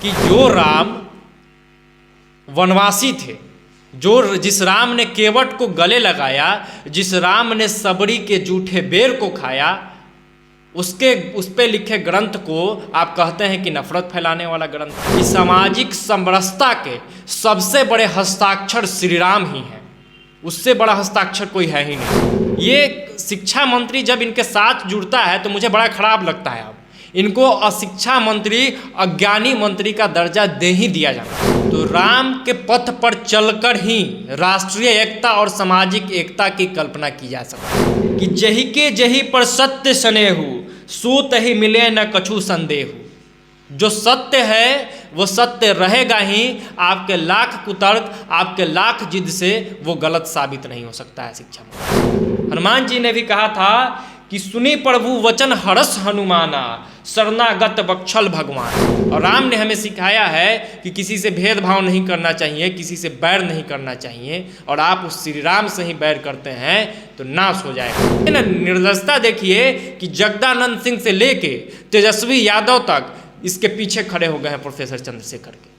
कि जो राम वनवासी थे, जिस राम ने केवट को गले लगाया, जिस राम ने सबरी के जूठे बेर को खाया, उस पे लिखे ग्रंथ को आप कहते हैं कि नफरत फैलाने वाला ग्रंथ। इस सामाजिक समरसता के सबसे बड़े हस्ताक्षर श्री राम ही हैं, उससे बड़ा हस्ताक्षर कोई है ही नहीं। ये शिक्षा मंत्री जब इनके साथ जुड़ता है तो मुझे बड़ा खराब लगता है। अब इनको अशिक्षा मंत्री, अज्ञानी मंत्री का दर्जा दे ही दिया जाना। तो राम के पथ पर चलकर ही राष्ट्रीय एकता और सामाजिक एकता की कल्पना की जा सकती है कि जही के जही पर सत्य स्नेहु, सो तही मिले न कछु संदेहु। जो सत्य है वो सत्य रहेगा ही, आपके लाख कुतर्क, आपके लाख जिद से वो गलत साबित नहीं हो सकता है शिक्षा मंत्री। हनुमान जी ने भी कहा था कि सुनी प्रभु वचन हरस हनुमाना, शरणागत बख्शल भगवान। और राम ने हमें सिखाया है कि किसी से भेदभाव नहीं करना चाहिए, किसी से बैर नहीं करना चाहिए, और आप उस श्री राम से ही बैर करते हैं तो नाश हो जाएगा। निर्दयता देखिए कि जगदानंद सिंह से लेके तेजस्वी यादव तक इसके पीछे खड़े हो गए हैं प्रोफेसर चंद्रशेखर के,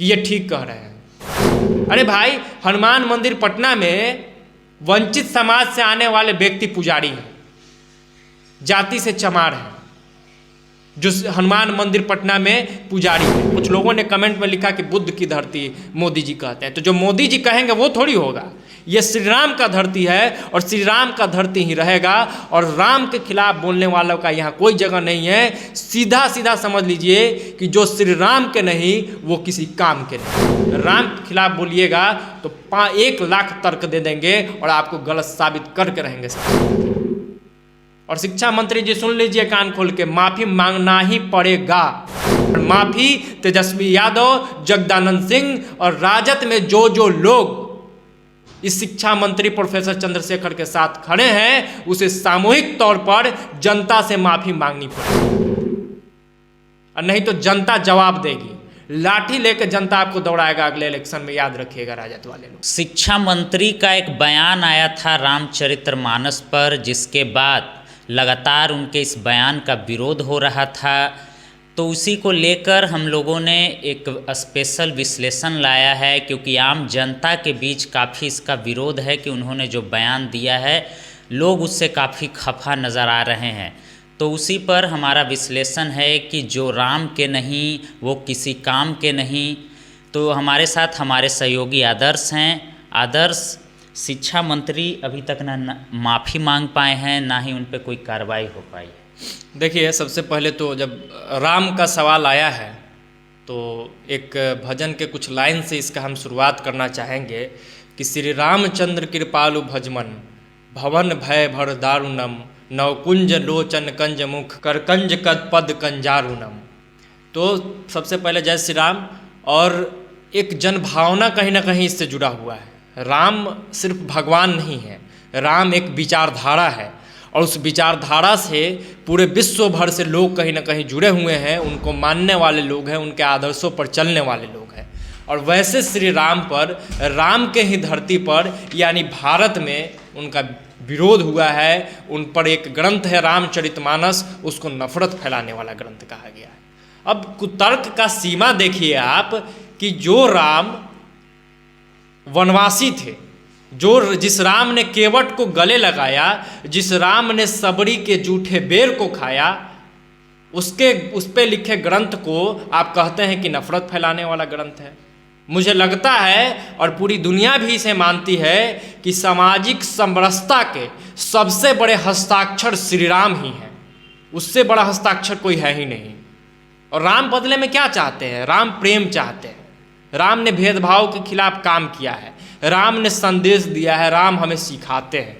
कि ये ठीक कह रहे हैं। अरे भाई, हनुमान मंदिर पटना में वंचित समाज से आने वाले व्यक्ति पुजारी हैं, जाति से चमार हैं, जो हनुमान मंदिर पटना में पुजारी हैं। कुछ लोगों ने कमेंट में लिखा कि बुद्ध की धरती मोदी जी कहते हैं, तो जो मोदी जी कहेंगे वो थोड़ी होगा। ये श्री राम का धरती है और श्री राम का धरती ही रहेगा, और राम के खिलाफ बोलने वालों का यहाँ कोई जगह नहीं है। सीधा सीधा समझ लीजिए कि जो श्री राम के नहीं वो किसी काम के नहीं। राम के खिलाफ बोलिएगा तो 1 लाख तर्क दे देंगे और आपको गलत साबित करके रहेंगे। और शिक्षा मंत्री जी सुन लीजिए कान खोल के, माफी मांगना ही पड़ेगा। माफी तेजस्वी यादव, जगदानंद सिंह और राजद में जो लोग इस शिक्षा मंत्री प्रोफेसर चंद्रशेखर के साथ खड़े हैं, उसे सामूहिक तौर पर जनता से माफी मांगनी पड़ेगी, और नहीं तो जनता जवाब देगी। लाठी लेकर जनता आपको दौड़ाएगा अगले इलेक्शन में, याद रखिएगा राजद वाले लोग। शिक्षा मंत्री का एक बयान आया था रामचरितमानस पर, जिसके बाद लगातार उनके इस बयान का विरोध हो रहा था। तो उसी को लेकर हम लोगों ने एक स्पेशल विश्लेषण लाया है, क्योंकि आम जनता के बीच काफ़ी इसका विरोध है कि उन्होंने जो बयान दिया है लोग उससे काफ़ी खफा नज़र आ रहे हैं। तो उसी पर हमारा विश्लेषण है कि जो राम के नहीं वो किसी काम के नहीं। तो हमारे साथ हमारे सहयोगी आदर्श हैं। आदर्श, शिक्षा मंत्री अभी तक ना माफ़ी मांग पाए हैं, ना ही उन पर कोई कार्रवाई हो पाई है। देखिए, सबसे पहले तो जब राम का सवाल आया है तो एक भजन के कुछ लाइन से इसका हम शुरुआत करना चाहेंगे कि श्री रामचंद्र कृपालु भजमन, भवन भय भर दारुणम, नवकुंज लोचन कंज मुख, करकंज कद पद कंजारुणम। तो सबसे पहले जय श्री राम। और एक जनभावना कहीं ना कहीं इससे जुड़ा हुआ है। राम सिर्फ भगवान नहीं है, राम एक विचारधारा है, और उस विचारधारा से पूरे विश्व भर से लोग कहीं ना कहीं जुड़े हुए हैं, उनको मानने वाले लोग हैं, उनके आदर्शों पर चलने वाले लोग हैं। और वैसे श्री राम पर, राम के ही धरती पर यानी भारत में उनका विरोध हुआ है। उन पर एक ग्रंथ है रामचरितमानस, उसको नफरत फैलाने वाला ग्रंथ कहा गया है। अब कुतर्क का सीमा देखिए आप कि जो राम वनवासी थे, जिस राम ने केवट को गले लगाया, जिस राम ने सबरी के जूठे बेर को खाया, उस पे लिखे ग्रंथ को आप कहते हैं कि नफरत फैलाने वाला ग्रंथ है। मुझे लगता है और पूरी दुनिया भी इसे मानती है कि सामाजिक समरसता के सबसे बड़े हस्ताक्षर श्री राम ही हैं, उससे बड़ा हस्ताक्षर कोई है ही नहीं। और राम बदले में क्या चाहते हैं? राम प्रेम चाहते हैं। राम ने भेदभाव के खिलाफ काम किया है, राम ने संदेश दिया है, राम हमें सिखाते हैं,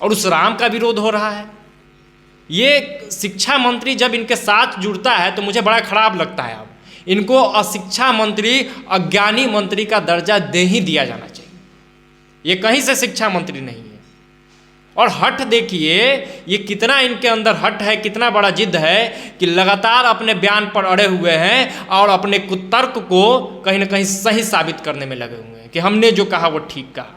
और उस राम का विरोध हो रहा है। ये शिक्षा मंत्री जब इनके साथ जुड़ता है तो मुझे बड़ा खराब लगता है। अब इनको अशिक्षा मंत्री, अज्ञानी मंत्री का दर्जा दे ही दिया जाना चाहिए। ये कहीं से शिक्षा मंत्री नहीं है। और हठ देखिए, ये कितना इनके अंदर हठ है, कितना बड़ा जिद है कि लगातार अपने बयान पर अड़े हुए हैं और अपने कुतर्क को कहीं ना कहीं सही साबित करने में लगे हुए हैं कि हमने जो कहा वो ठीक कहा।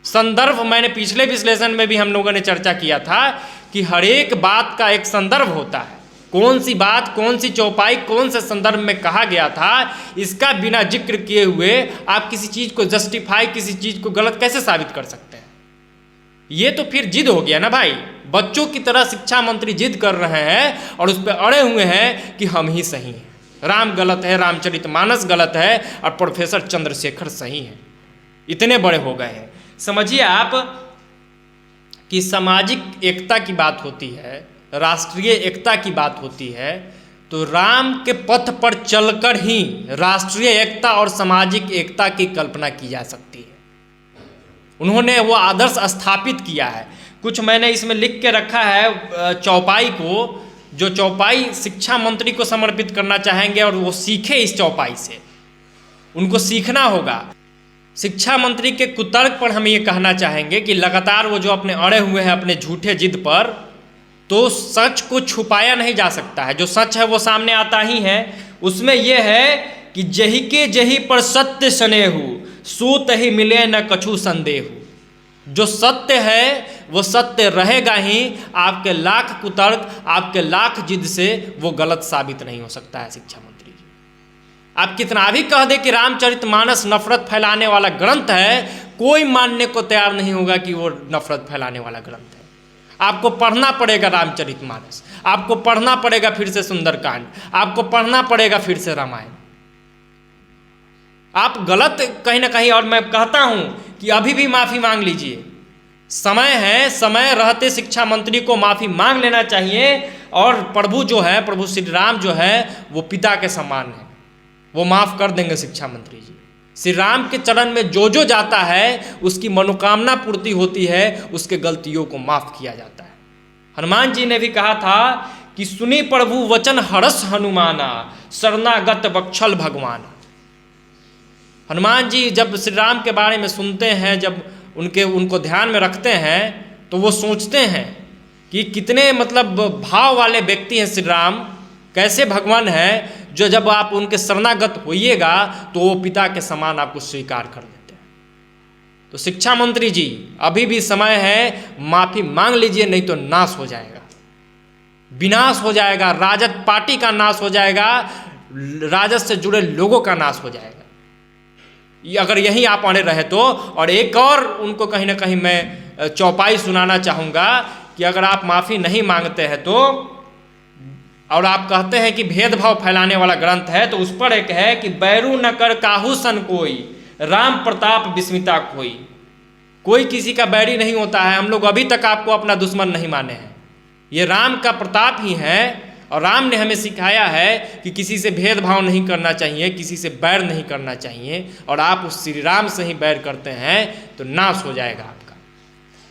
संदर्भ मैंने पिछले विश्लेषण में भी हम लोगों ने चर्चा किया था कि हर एक बात का एक संदर्भ होता है। कौन सी बात, कौन सी चौपाई, कौन से संदर्भ में कहा गया था, इसका बिना जिक्र किए हुए आप किसी चीज़ को जस्टिफाई, किसी चीज़ को गलत कैसे साबित कर सकते हैं? ये तो फिर जिद हो गया ना भाई। बच्चों की तरह शिक्षा मंत्री जिद कर रहे हैं और उस पर अड़े हुए हैं कि हम ही सही हैं, राम गलत है, रामचरितमानस गलत है और प्रोफेसर चंद्रशेखर सही है। इतने बड़े हो गए हैं। समझिए आप कि सामाजिक एकता की बात होती है, राष्ट्रीय एकता की बात होती है, तो राम के पथ पर चलकर ही राष्ट्रीय एकता और सामाजिक एकता की कल्पना की जा सकती है। उन्होंने वो आदर्श स्थापित किया है। कुछ मैंने इसमें लिख के रखा है चौपाई को, जो चौपाई शिक्षा मंत्री को समर्पित करना चाहेंगे और वो सीखे इस चौपाई से, उनको सीखना होगा। शिक्षा मंत्री के कुतर्क पर हम ये कहना चाहेंगे कि लगातार वो जो अपने अड़े हुए हैं अपने झूठे जिद पर, तो सच को छुपाया नहीं जा सकता है। जो सच है वो सामने आता ही है। उसमें यह है कि जही के जही पर सत्य स्नेहु, सो तही मिले न कछु संदेहु। जो सत्य है वो सत्य रहेगा ही। आपके लाख कुतर्क, आपके लाख जिद से वो गलत साबित नहीं हो सकता है। शिक्षा मंत्री जी, आप कितना भी कह दे कि रामचरितमानस नफरत फैलाने वाला ग्रंथ है, कोई मानने को तैयार नहीं होगा कि वो नफरत फैलाने वाला ग्रंथ है। आपको पढ़ना पड़ेगा रामचरितमानस, आपको पढ़ना पड़ेगा फिर से सुंदरकांड, आपको पढ़ना पड़ेगा फिर से रामायण। आप गलत कहीं ना कहीं, और मैं कहता हूं कि अभी भी माफ़ी मांग लीजिए, समय है, समय रहते शिक्षा मंत्री को माफ़ी मांग लेना चाहिए। और प्रभु जो है, प्रभु श्री राम जो है वो पिता के समान है, वो माफ़ कर देंगे शिक्षा मंत्री जी। श्री राम के चरण में जो जो जाता है उसकी मनोकामना पूर्ति होती है, उसके गलतियों को माफ़ किया जाता है। हनुमान जी ने भी कहा था कि सुनी प्रभु वचन हरस हनुमाना, शरणागत बक्षल भगवाना। हनुमान जी जब श्री राम के बारे में सुनते हैं, जब उनको ध्यान में रखते हैं, तो वो सोचते हैं कि कितने मतलब भाव वाले व्यक्ति हैं श्री राम, कैसे भगवान हैं, जो जब आप उनके शरणागत होइएगा तो वो पिता के समान आपको स्वीकार कर लेते हैं। तो शिक्षा मंत्री जी अभी भी समय है, माफ़ी मांग लीजिए, नहीं तो नाश हो जाएगा, विनाश हो जाएगा, राजद पार्टी का नाश हो जाएगा, राजद से जुड़े लोगों का नाश हो जाएगा अगर यहीं आप अड़े रहे तो। और एक और उनको कहीं ना कहीं मैं चौपाई सुनाना चाहूँगा कि अगर आप माफ़ी नहीं मांगते हैं तो, और आप कहते हैं कि भेदभाव फैलाने वाला ग्रंथ है, तो उस पर एक है कि बैरू न कर काहू सन कोई, राम प्रताप विस्मिता कोई। कोई किसी का बैरी नहीं होता है। हम लोग अभी तक आपको अपना दुश्मन नहीं माने हैं। ये राम का प्रताप ही है, और राम ने हमें सिखाया है कि किसी से भेदभाव नहीं करना चाहिए, किसी से बैर नहीं करना चाहिए। और आप उस श्री राम से ही बैर करते हैं तो नाश हो जाएगा आपका।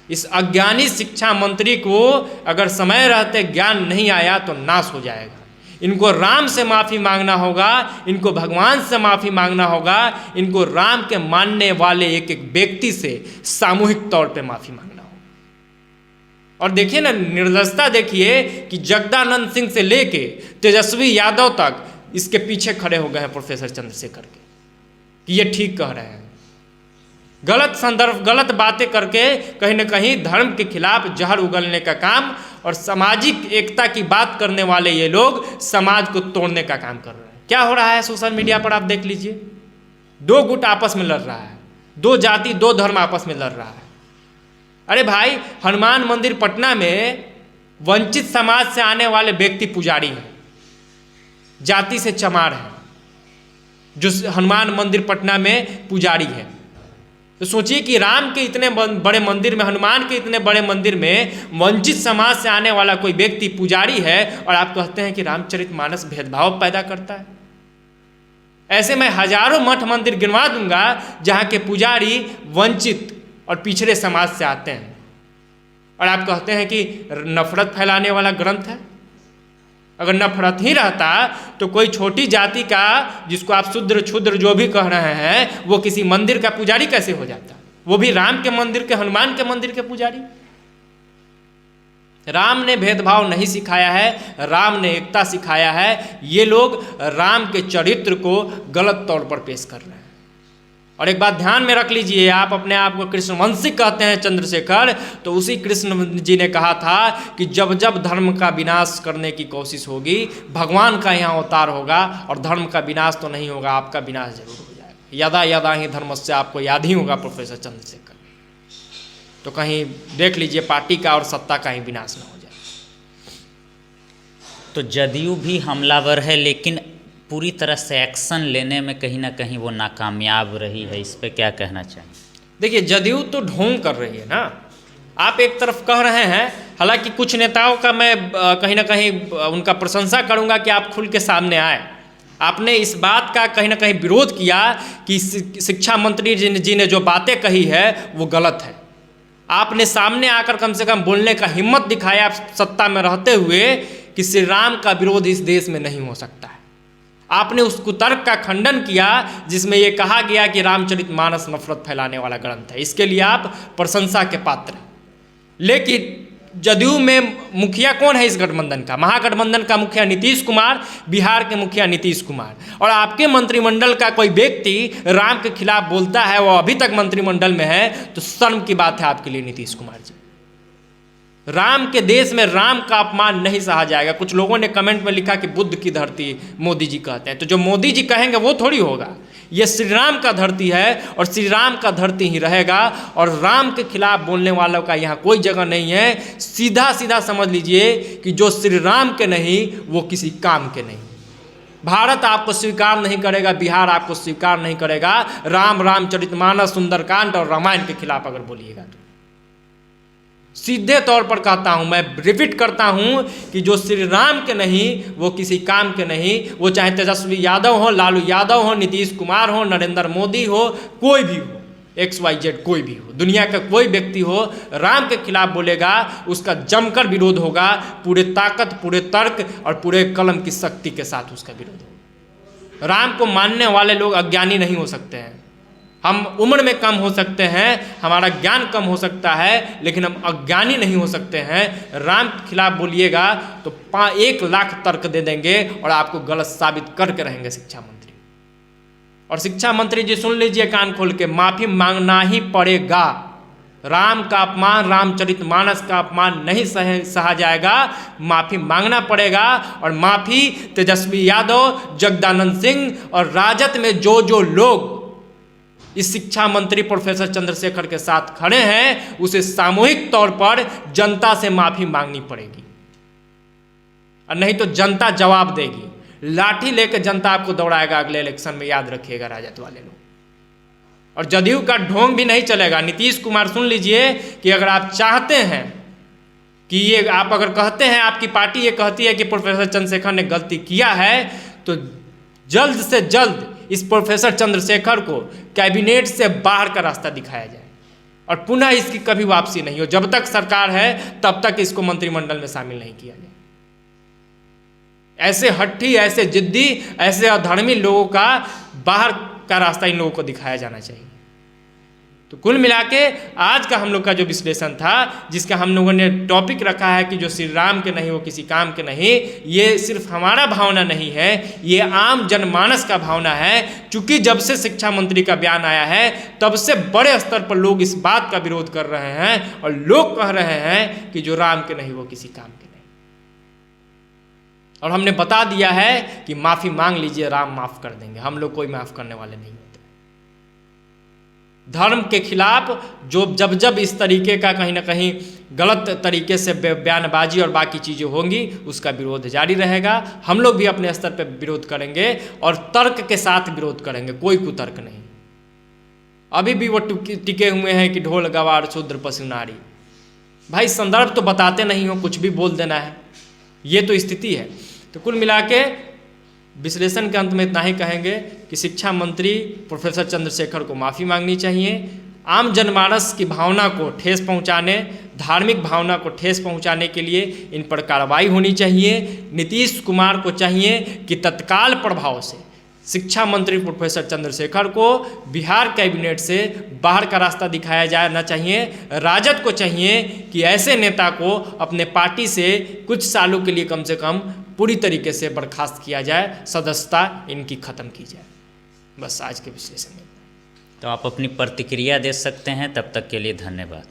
इस अज्ञानी शिक्षा मंत्री को अगर समय रहते ज्ञान नहीं आया तो नाश हो जाएगा। इनको राम से माफ़ी मांगना होगा, इनको भगवान से माफ़ी मांगना होगा, इनको राम के मानने वाले एक एक व्यक्ति से सामूहिक तौर पे माफ़ी मांगना होगा। और देखिए ना, निर्दयता देखिए कि जगदानंद सिंह से लेके तेजस्वी यादव तक इसके पीछे खड़े हो गए हैं प्रोफेसर चंद्रशेखर के, कि ये ठीक कह रहे हैं। गलत संदर्भ, गलत बातें करके कहीं ना कहीं धर्म के खिलाफ जहर उगलने का काम, और सामाजिक एकता की बात करने वाले ये लोग समाज को तोड़ने का काम कर रहे हैं। क्या हो रहा है सोशल मीडिया पर आप देख लीजिए, दो गुट आपस में लड़ रहा है, दो जाति दो धर्म आपस में लड़ रहा है। अरे भाई, हनुमान मंदिर पटना में वंचित समाज से आने वाले व्यक्ति पुजारी हैं, जाति से चमार हैं, जो हनुमान मंदिर पटना में पुजारी है। तो सोचिए कि राम के इतने बड़े मंदिर में, हनुमान के इतने बड़े मंदिर में वंचित समाज से आने वाला कोई व्यक्ति पुजारी है, और आप कहते हैं कि रामचरितमानस भेदभाव पैदा करता है। ऐसे मैं हजारों मठ मंदिर गिनवा दूंगा जहाँ के पुजारी वंचित और पिछड़े समाज से आते हैं, और आप कहते हैं कि नफरत फैलाने वाला ग्रंथ है। अगर नफरत ही रहता तो कोई छोटी जाति का, जिसको आप शूद्र क्षुद्र जो भी कह रहे हैं, वो किसी मंदिर का पुजारी कैसे हो जाता? वो भी राम के मंदिर के, हनुमान के मंदिर के पुजारी। राम ने भेदभाव नहीं सिखाया है, राम ने एकता सिखाया है। ये लोग राम के चरित्र को गलत तौर पर पेश कर रहे हैं। और एक बात ध्यान में रख लीजिए, आप अपने आप को कृष्णवंशी कहते हैं चंद्रशेखर, तो उसी कृष्ण जी ने कहा था कि जब जब धर्म का विनाश करने की कोशिश होगी, भगवान का यहाँ अवतार होगा और धर्म का विनाश तो नहीं होगा, आपका विनाश जरूर हो जाएगा। यदा यदा ही धर्मस्य, आपको याद ही होगा प्रोफेसर चंद्रशेखर। तो कहीं देख लीजिए पार्टी का और सत्ता का ही विनाश न हो जाए। तो जदयू भी हमलावर है, लेकिन पूरी तरह से एक्शन लेने में कहीं ना कहीं वो नाकामयाब रही है। इस पे क्या कहना चाहिए? देखिए, जदयू तो ढोंग कर रही है ना। आप एक तरफ कह रहे हैं, हालांकि कुछ नेताओं का मैं कहीं ना कहीं उनका प्रशंसा करूंगा कि आप खुल के सामने आए। आपने इस बात का कहीं ना कहीं विरोध किया कि शिक्षा मंत्री जी ने जो बातें कही है वो गलत है। आपने सामने आकर कम से कम बोलने का हिम्मत दिखाया सत्ता में रहते हुए कि श्री राम का विरोध इस देश में नहीं हो सकता है। आपने उस कुतर्क का खंडन किया जिसमें यह कहा गया कि रामचरितमानस नफरत फैलाने वाला ग्रंथ है। इसके लिए आप प्रशंसा के पात्र हैं। लेकिन जदयू में मुखिया कौन है इस गठबंधन का? महागठबंधन का मुखिया नीतीश कुमार, बिहार के मुखिया नीतीश कुमार। और आपके मंत्रिमंडल का कोई व्यक्ति राम के खिलाफ बोलता है, वो अभी तक मंत्रिमंडल में है, तो शर्म की बात है आपके लिए नीतीश कुमार जी। राम के देश में राम का अपमान नहीं सहा जाएगा। कुछ लोगों ने कमेंट में लिखा कि बुद्ध की धरती मोदी जी कहते हैं, तो जो मोदी जी कहेंगे वो थोड़ी होगा। ये श्री राम का धरती है और श्री राम का धरती ही रहेगा। और राम के खिलाफ बोलने वालों का यहाँ कोई जगह नहीं है। सीधा सीधा समझ लीजिए कि जो श्री राम के नहीं वो किसी काम के नहीं। भारत आपको स्वीकार नहीं करेगा, बिहार आपको स्वीकार नहीं करेगा। रामचरितमानस, सुंदरकांड और रामायण के खिलाफ अगर बोलिएगा तो सीधे तौर पर कहता हूं, मैं रिपीट करता हूं कि जो श्री राम के नहीं वो किसी काम के नहीं। वो चाहे तेजस्वी यादव हो, लालू यादव हो, नीतीश कुमार हो, नरेंद्र मोदी हो, कोई भी हो, XYZ कोई भी हो, दुनिया का कोई व्यक्ति हो, राम के खिलाफ बोलेगा उसका जमकर विरोध होगा। पूरे ताकत, पूरे तर्क और पूरे कलम की शक्ति के साथ उसका विरोध होगा। राम को मानने वाले लोग अज्ञानी नहीं हो सकते हैं। हम उम्र में कम हो सकते हैं, हमारा ज्ञान कम हो सकता है, लेकिन हम अज्ञानी नहीं हो सकते हैं। राम के खिलाफ बोलिएगा तो 1 लाख तर्क दे देंगे और आपको गलत साबित करके रहेंगे शिक्षा मंत्री। और शिक्षा मंत्री जी सुन लीजिए कान खोल के, माफी मांगना ही पड़ेगा। राम का अपमान, रामचरितमानस का अपमान नहीं सहा जाएगा, माफी मांगना पड़ेगा। और माफी तेजस्वी यादव, जगदानंद सिंह और राजद में जो लोग इस शिक्षा मंत्री प्रोफेसर चंद्रशेखर के साथ खड़े हैं, उसे सामूहिक तौर पर जनता से माफी मांगनी पड़ेगी। और नहीं तो जनता जवाब देगी। लाठी लेकर जनता आपको दौड़ाएगा अगले इलेक्शन में, याद रखिएगा राजद वाले लोग। और जदयू का ढोंग भी नहीं चलेगा। नीतीश कुमार सुन लीजिए कि अगर आप चाहते हैं कि ये, आप अगर कहते हैं, आपकी पार्टी ये कहती है कि प्रोफेसर चंद्रशेखर ने गलती किया है, तो जल्द से जल्द इस प्रोफेसर चंद्रशेखर को कैबिनेट से बाहर का रास्ता दिखाया जाए और पुनः इसकी कभी वापसी नहीं हो। जब तक सरकार है तब तक इसको मंत्रिमंडल में शामिल नहीं किया जाए। ऐसे हट्ठी, ऐसे जिद्दी, ऐसे अधर्मी लोगों का बाहर का रास्ता इन लोगों को दिखाया जाना चाहिए। तो कुल मिला के आज का हम लोग का जो विश्लेषण था, जिसका हम लोगों ने टॉपिक रखा है कि जो श्री राम के नहीं वो किसी काम के नहीं, ये सिर्फ हमारा भावना नहीं है, ये आम जनमानस का भावना है। चूंकि जब से शिक्षा मंत्री का बयान आया है तब से बड़े स्तर पर लोग इस बात का विरोध कर रहे हैं और लोग कह रहे हैं कि जो राम के नहीं वो किसी काम के नहीं। और हमने बता दिया है कि माफी मांग लीजिए, राम माफ कर देंगे। हम लोग कोई माफ करने वाले नहीं होते। धर्म के खिलाफ जो जब इस तरीके का कहीं ना कहीं गलत तरीके से बयानबाजी और बाकी चीज़ें होंगी, उसका विरोध जारी रहेगा। हम लोग भी अपने स्तर पर विरोध करेंगे और तर्क के साथ विरोध करेंगे, कोई कुतर्क नहीं। अभी भी वो टिके हुए हैं कि ढोल गवार शूद्र पशु नारी। भाई संदर्भ तो बताते नहीं हो, कुछ भी बोल देना है, ये तो स्थिति है। तो कुल मिला के विश्लेषण के अंत में इतना ही कहेंगे कि शिक्षा मंत्री प्रोफेसर चंद्रशेखर को माफ़ी मांगनी चाहिए। आम जनमानस की भावना को ठेस पहुंचाने, धार्मिक भावना को ठेस पहुंचाने के लिए इन पर कार्रवाई होनी चाहिए। नीतीश कुमार को चाहिए कि तत्काल प्रभाव से शिक्षा मंत्री प्रोफेसर चंद्रशेखर को बिहार कैबिनेट से बाहर का रास्ता दिखाया जाना चाहिए। राजद को चाहिए कि ऐसे नेता को अपने पार्टी से कुछ सालों के लिए कम से कम पूरी तरीके से बर्खास्त किया जाए, सदस्यता इनकी ख़त्म की जाए। बस आज के विश्लेषण में तो आप अपनी प्रतिक्रिया दे सकते हैं। तब तक के लिए धन्यवाद।